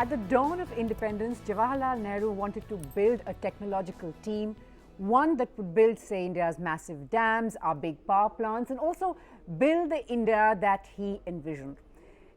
At the dawn of independence, Jawaharlal Nehru wanted to build a technological team, one that would build, say, India's massive dams, our big power plants, and also build the India that he envisioned.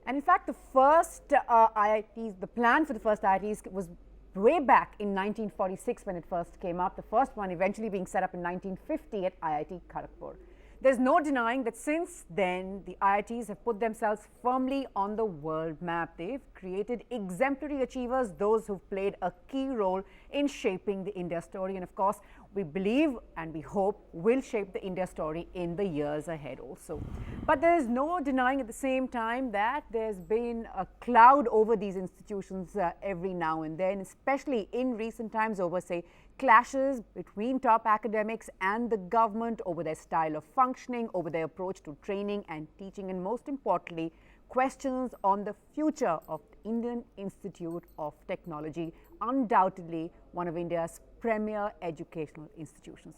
And in fact, the first IITs, the plan for the first IITs was way back in 1946 when it first came up, the first one eventually being set up in 1950 at IIT Kharagpur. There's no denying that since then, the IITs have put themselves firmly on the world map. They've created exemplary achievers, those who've played a key role in shaping the India story. And of course, we believe and we hope will shape the India story in the years ahead also. But there's no denying at the same time that there's been a cloud over these institutions every now and then, especially in recent times over, say, clashes between top academics and the government over their style of functioning, over their approach to training and teaching, and most importantly, questions on the future of the Indian Institute of Technology, undoubtedly one of India's premier educational institutions.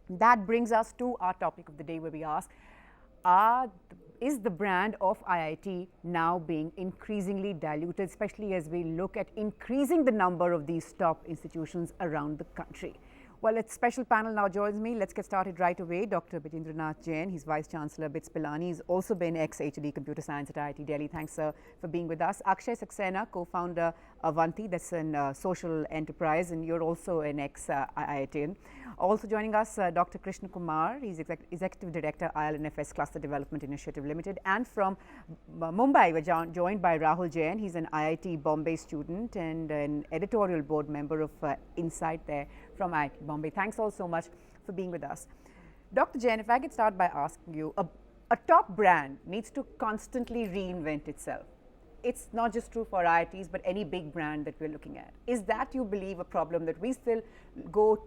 That brings us to our topic of the day, where we ask, is the brand of IIT now being increasingly diluted, especially as we look at increasing the number of these top institutions around the country? Well, a special panel now joins me. Let's get started right away. Dr. Bijendranath Jain, he's Vice Chancellor, BITS Pilani. He's also been ex-HOD Computer Science at IIT Delhi. Thanks, sir, for being with us. Akshay Saxena, co-founder Avanti, that's a social enterprise, and you're also an ex-IITian. Also joining us, Dr. Krishna Kumar, he's Executive Director, ILNFS Cluster Development Initiative Limited. And from Mumbai, we're joined by Rahul Jain. He's an IIT Bombay student and an editorial board member of Insight there from IIT Bombay. Thanks all so much for being with us. Dr. Jain, if I could start by asking you, a top brand needs to constantly reinvent itself. It's not just true for IITs, but any big brand that we're looking at. Is that, you believe, a problem that we still go,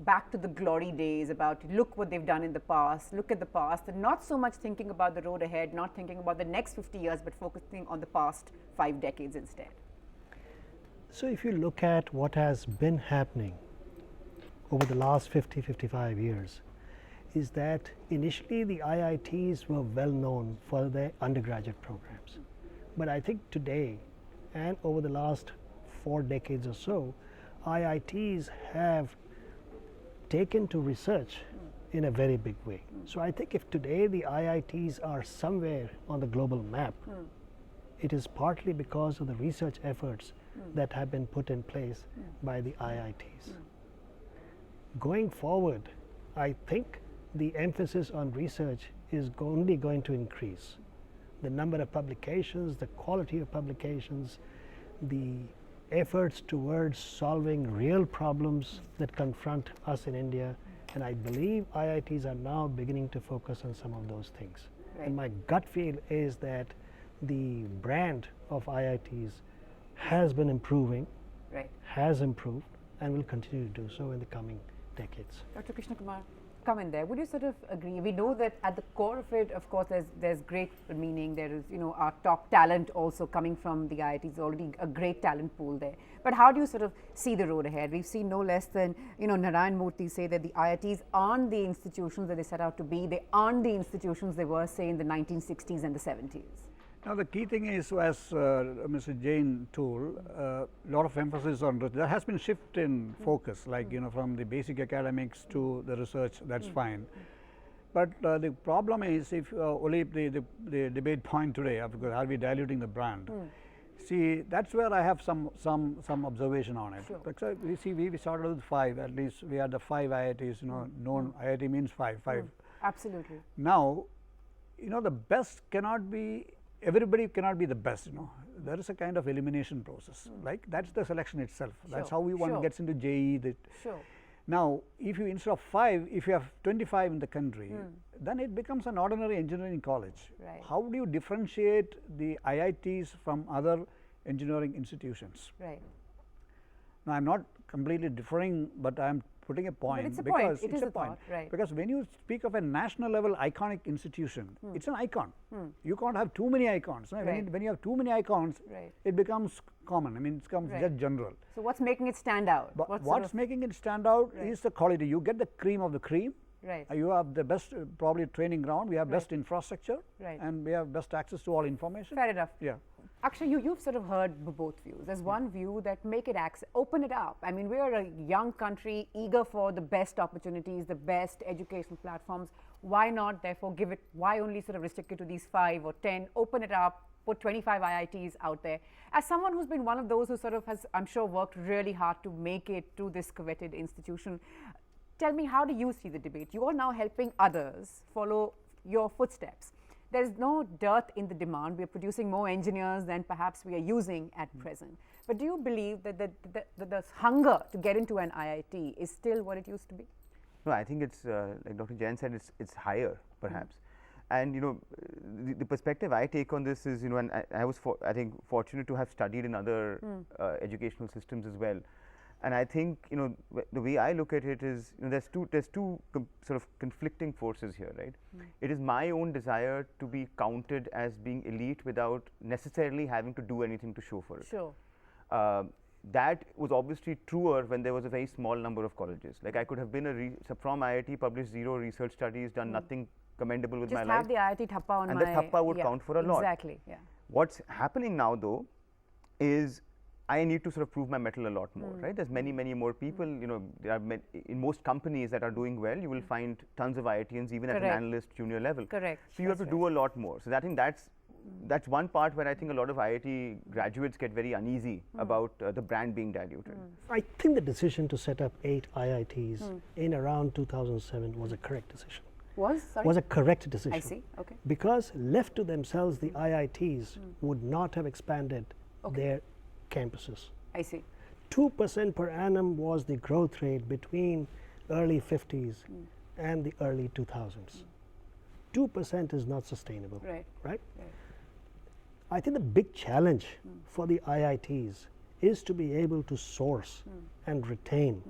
back to the glory days about look what they've done in the past, look at the past, and not so much thinking about the road ahead, not thinking about the next 50 years, but focusing on the past 5 decades instead? So if you look at what has been happening over the last 50-55 years, is that initially the IITs were well known for their undergraduate programs. But I think today and over the last 4 decades or so, IITs have taken to research in a very big way. So I think if today the IITs are somewhere on the global map, it is partly because of the research efforts that have been put in place by the IITs. Going forward, I think the emphasis on research is only going to increase. The number of publications, the quality of publications, the efforts towards solving real problems that confront us in India, and I believe IITs are now beginning to focus on some of those things. Right. And my gut feel is that the brand of IITs has been improving, has improved, and will continue to do so in the coming decades. Dr. Krishna Kumar, come in there. Would you sort of agree? We know that at the core of it, of course, there's great meaning. There is, our top talent also coming from the IITs, already a great talent pool there. But how do you sort of see the road ahead? We've seen no less than, Narayan Murthy say that the IITs aren't the institutions that they set out to be. They aren't the institutions they were, say, in the 1960s and the 70s. Now, the key thing is, as Mr. Jain told, a lot of emphasis on research. There has been shift in focus, like, from the basic academics to the research, that's fine. But the problem is, if only the debate point today, because are we diluting the brand? See, that's where I have some observation on it. Sure. Because we started with 5, at least we had the 5 IITs, known IIT means 5. Absolutely. Now, the best cannot be, everybody cannot be the best, There is a kind of elimination process, like that's the selection itself. Sure. That's how one gets into JEE. Sure. Now, if you instead of 5, if you have 25 in the country, then it becomes an ordinary engineering college. Right. How do you differentiate the IITs from other engineering institutions? Right. Now, I'm not completely differing, but I'm putting a point, but it's a because point. it's a point. Right. Because when you speak of a national level iconic institution, it's an icon. You can't have too many icons. No? Right. When you have too many icons, it becomes common. I mean, it becomes just general. So what's making it stand out? But what's making it stand out is the quality. You get the cream of the cream. Right. You have the best probably training ground. We have best infrastructure, Right. and we have best access to all information. Fair enough. Yeah. Actually, you've sort of heard both views. There's one view that make it open it up. I mean, we're a young country, eager for the best opportunities, the best educational platforms. Why not, therefore, give it, why only sort of restrict it to these 5 or 10, open it up, put 25 IITs out there. As someone who's been one of those who sort of has, I'm sure, worked really hard to make it to this coveted institution, tell me, how do you see the debate? You are now helping others follow your footsteps. There's no dearth in the demand. We're producing more engineers than perhaps we are using at present. But do you believe that the hunger to get into an IIT is still what it used to be? No, I think it's like Dr. Jain said, it's higher perhaps. And the perspective I take on this is, and I was I think fortunate to have studied in other educational systems as well. And I think the way I look at it is there's two sort of conflicting forces here, right? It is my own desire to be counted as being elite without necessarily having to do anything to show for it. Sure. That was obviously truer when there was a very small number of colleges. Like I could have been from IIT, published 0 research studies, done nothing commendable with my life. Just have the IIT thappa on and the thappa would count for a lot. Exactly, yeah. What's happening now though is I need to sort of prove my mettle a lot more, right? There's many more people, there are in most companies that are doing well, you will find tons of IITians even at an analyst junior level. Correct. So you have to do a lot more. So I think that's one part where I think a lot of IIT graduates get very uneasy about the brand being diluted. I think the decision to set up 8 IITs in around 2007 was a correct decision. Was a correct decision. I see, okay. Because left to themselves, the IITs would not have expanded their campuses. I see. 2% per annum was the growth rate between early 50s and the early 2000s. 2% is not sustainable, right? I think the big challenge for the IITs is to be able to source and retain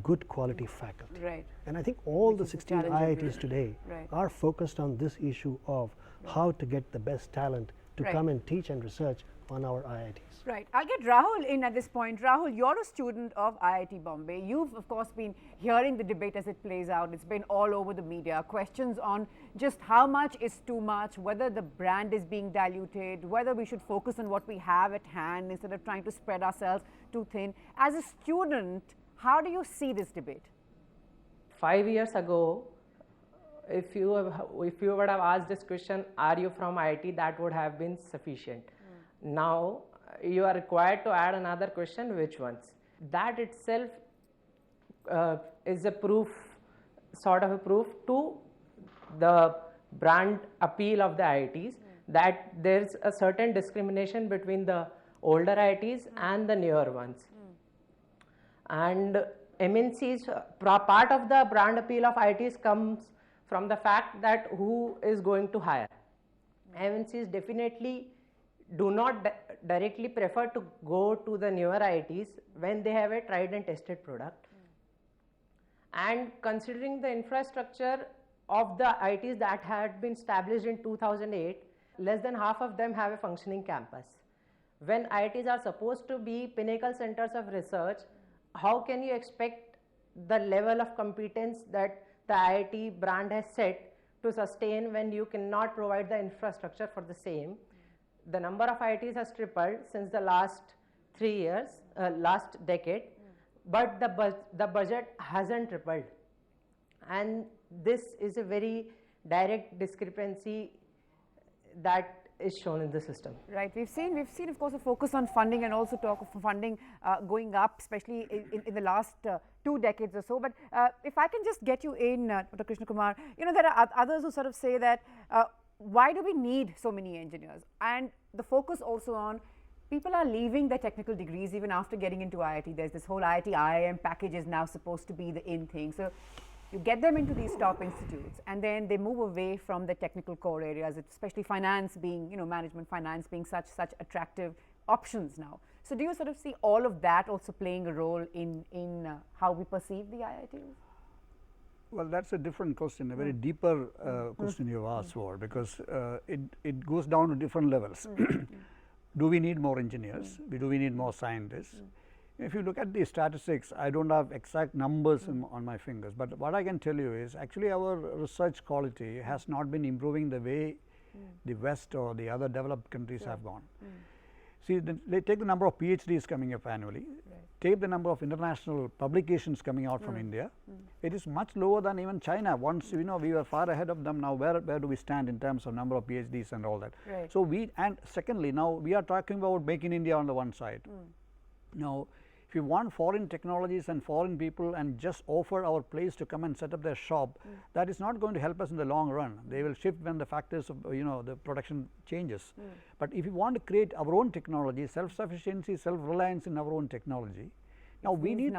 good quality faculty. Right. And I think all the 16 IITs today are focused on this issue of how to get the best talent to come and teach and research on our IITs. Right. I'll get Rahul in at this point. Rahul, you're a student of IIT Bombay. You've, of course, been hearing the debate as it plays out. It's been all over the media. Questions on just how much is too much, whether the brand is being diluted, whether we should focus on what we have at hand instead of trying to spread ourselves too thin. As a student, how do you see this debate? 5 years ago, if you would have asked this question, are you from IIT, that would have been sufficient. Now you are required to add another question, which ones. That itself is a proof, sort of a proof to the brand appeal of the IITs, that there's a certain discrimination between the older IITs and the newer ones. And MNCs, part of the brand appeal of IITs comes from the fact that who is going to hire. MNCs definitely do not directly prefer to go to the newer IITs when they have a tried and tested product. And considering the infrastructure of the IITs that had been established in 2008, less than half of them have a functioning campus. When IITs are supposed to be pinnacle centers of research, how can you expect the level of competence that the IIT brand has set to sustain when you cannot provide the infrastructure for the same? The number of IITs has tripled since the last 3 years, last decade, but the budget hasn't tripled. And this is a very direct discrepancy that is shown in the system. Right. We've seen, of course, a focus on funding and also talk of funding going up, especially in the last 2 decades or so. But if I can just get you in, Dr. Krishna Kumar, there are others who sort of say that why do we need so many engineers? And the focus also on people are leaving their technical degrees even after getting into IIT. There's this whole IIT IIM package is now supposed to be the in thing. So you get them into these top institutes and then they move away from the technical core areas, especially finance being, management finance being such attractive options now. So do you sort of see all of that also playing a role in how we perceive the IITs? Well, that's a different question, a very deeper question you've asked for, because it goes down to different levels. Do we need more engineers? Do we need more scientists? If you look at the statistics, I don't have exact numbers on my fingers, but what I can tell you is actually our research quality has not been improving the way the West or the other developed countries have gone. See, take the number of PhDs coming up annually, take the number of international publications coming out from India, it is much lower than even China. Once we were far ahead of them. Now where do we stand in terms of number of PhDs and all that? Right. So and secondly, now we are talking about Make in India on the one side. Now if you want foreign technologies and foreign people and just offer our place to come and set up their shop, that is not going to help us in the long run. They will shift when the factors of the production changes. But if you want to create our own technology, self-sufficiency, self-reliance in our own technology, now we need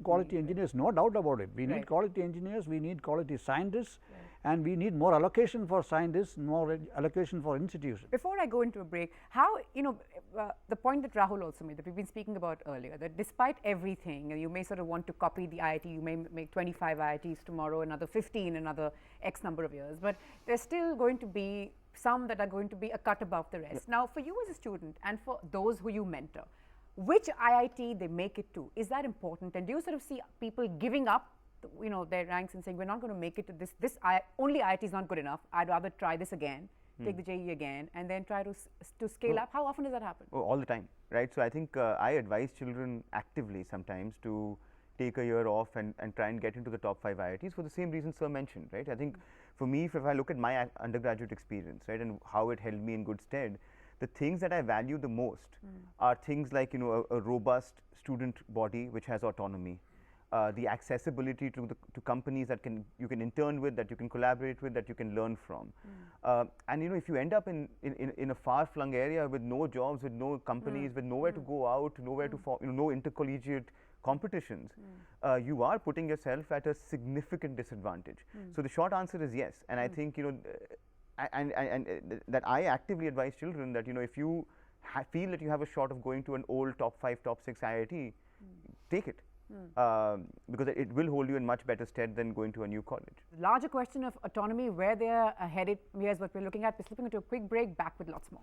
quality engineers, no doubt about it. We need quality engineers, we need quality scientists, and we need more allocation for scientists, more allocation for institutions. Before I go into a break, how, the point that Rahul also made, that we've been speaking about earlier, that despite everything, you may sort of want to copy the IIT, you may make 25 IITs tomorrow, another 15, another X number of years, but there's still going to be some that are going to be a cut above the rest. Now, for you as a student and for those who you mentor, which IIT they make it to, is that important? And do you sort of see people giving up their ranks and saying, we're not going to make it to this only IIT is not good enough, I'd rather try this again, take the JEE again, and then try to scale up? How often does that happen? Oh, all the time, right? So I think I advise children actively sometimes to take a year off and try and get into the top 5 IITs for the same reason Sir mentioned, right? I think for me, if I look at my undergraduate experience, right, and how it held me in good stead, the things that I value the most are things like a robust student body which has autonomy, the accessibility to companies that you can intern with, that you can collaborate with, that you can learn from. And if you end up in a far-flung area with no jobs, with no companies, with nowhere to go out, nowhere to no intercollegiate competitions, you are putting yourself at a significant disadvantage. So the short answer is yes, and I think and that I actively advise children that if you feel that you have a shot of going to an old top 5, top 6 IIT, take it. Because it will hold you in much better stead than going to a new college. Larger question of autonomy, where they are headed, here's what we're looking at. We're slipping into a quick break, back with lots more.